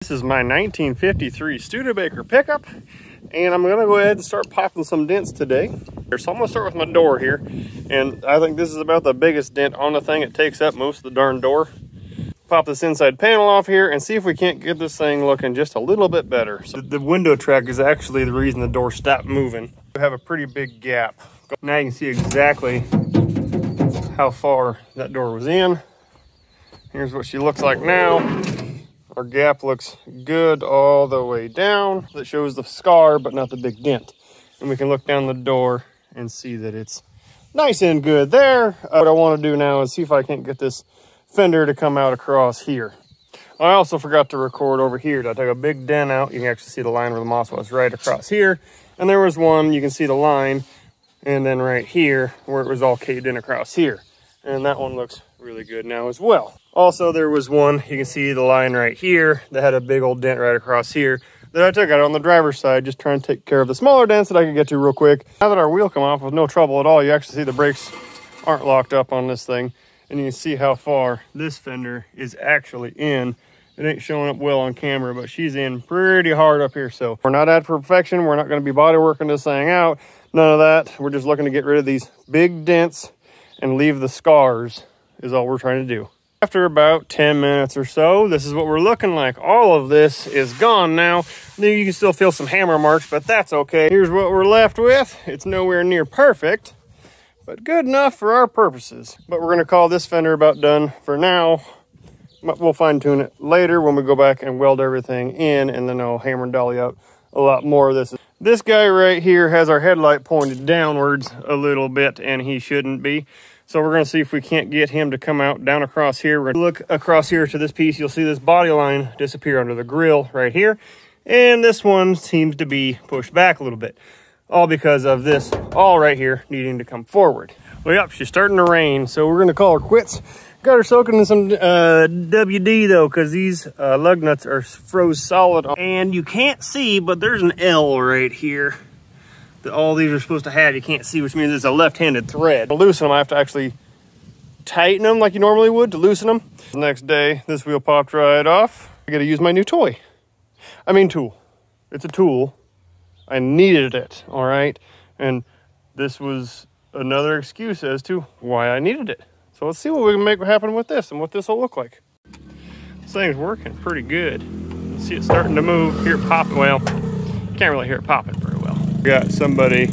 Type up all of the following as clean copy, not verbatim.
This is my 1953 Studebaker pickup, and I'm gonna go ahead and start popping some dents today. So I'm gonna start with my door here, and I think this is about the biggest dent on the thing. It takes up most of the darn door. Pop this inside panel off here and see if we can't get this thing looking just a little bit better. So the window track is actually the reason the door stopped moving. We have a pretty big gap. Now you can see exactly how far that door was in. Here's what she looks like now. Our gap looks good all the way down. That shows the scar, but not the big dent. And we can look down the door and see that it's nice and good there. What I want to do now is see if I can't get this fender to come out across here. I also forgot to record over here. I took a big dent out. You can actually see the line where the moss was right across here. And there was one, you can see the line, and then right here where it was all caved in across here. And that one looks really good now as well. Also, there was one, you can see the line right here that had a big old dent right across here that I took out on the driver's side, just trying to take care of the smaller dents that I could get to real quick. Now that our wheel come off with no trouble at all, you actually see the brakes aren't locked up on this thing. And you can see how far this fender is actually in. It ain't showing up well on camera, but she's in pretty hard up here. So we're not at perfection. We're not going to be body working this thing out. None of that. We're just looking to get rid of these big dents and leave the scars is all we're trying to do. After about 10 minutes or so, this is what we're looking like. All of this is gone now. You can still feel some hammer marks, but that's okay. Here's what we're left with. It's nowhere near perfect, but good enough for our purposes. But we're going to call this fender about done for now. We'll fine tune it later when we go back and weld everything in, and then I'll hammer and dolly out a lot more of this. This guy right here has our headlight pointed downwards a little bit, and he shouldn't be. So we're going to see if we can't get him to come out down across here. We're going to look across here to this piece. You'll see this body line disappear under the grill right here. And this one seems to be pushed back a little bit. All because of this all right here needing to come forward. Well, yep, she's starting to rain. So we're going to call her quits. Got her soaking in some WD though, because these lug nuts are froze solid. And you can't see, but there's an L right here that all these are supposed to have. You can't see, which means it's a left-handed thread. To loosen them, I have to actually tighten them like you normally would to loosen them. The next day, this wheel popped right off. I gotta use my new tool. It's a tool. I needed it, all right? And this was another excuse as to why I needed it. So let's see what we can make happen with this and what this will look like. This thing's working pretty good. You see it starting to move. Hear it popping. Well, can't really hear it popping very well. Got somebody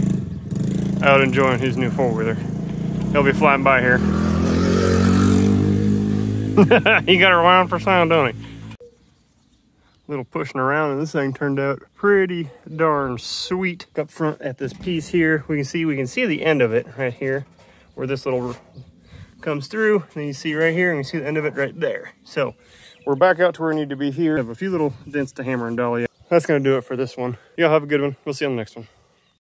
out enjoying his new four-wheeler. He'll be flying by here. He got her wound for sound, don't he? Little pushing around, and this thing turned out pretty darn sweet. Up front at this piece here, we can see the end of it right here, where this little comes through. And then you see right here, and you see the end of it right there. So we're back out to where we need to be here. I have a few little dents to hammer and dolly. That's gonna do it for this one. Y'all have a good one. We'll see you on the next one.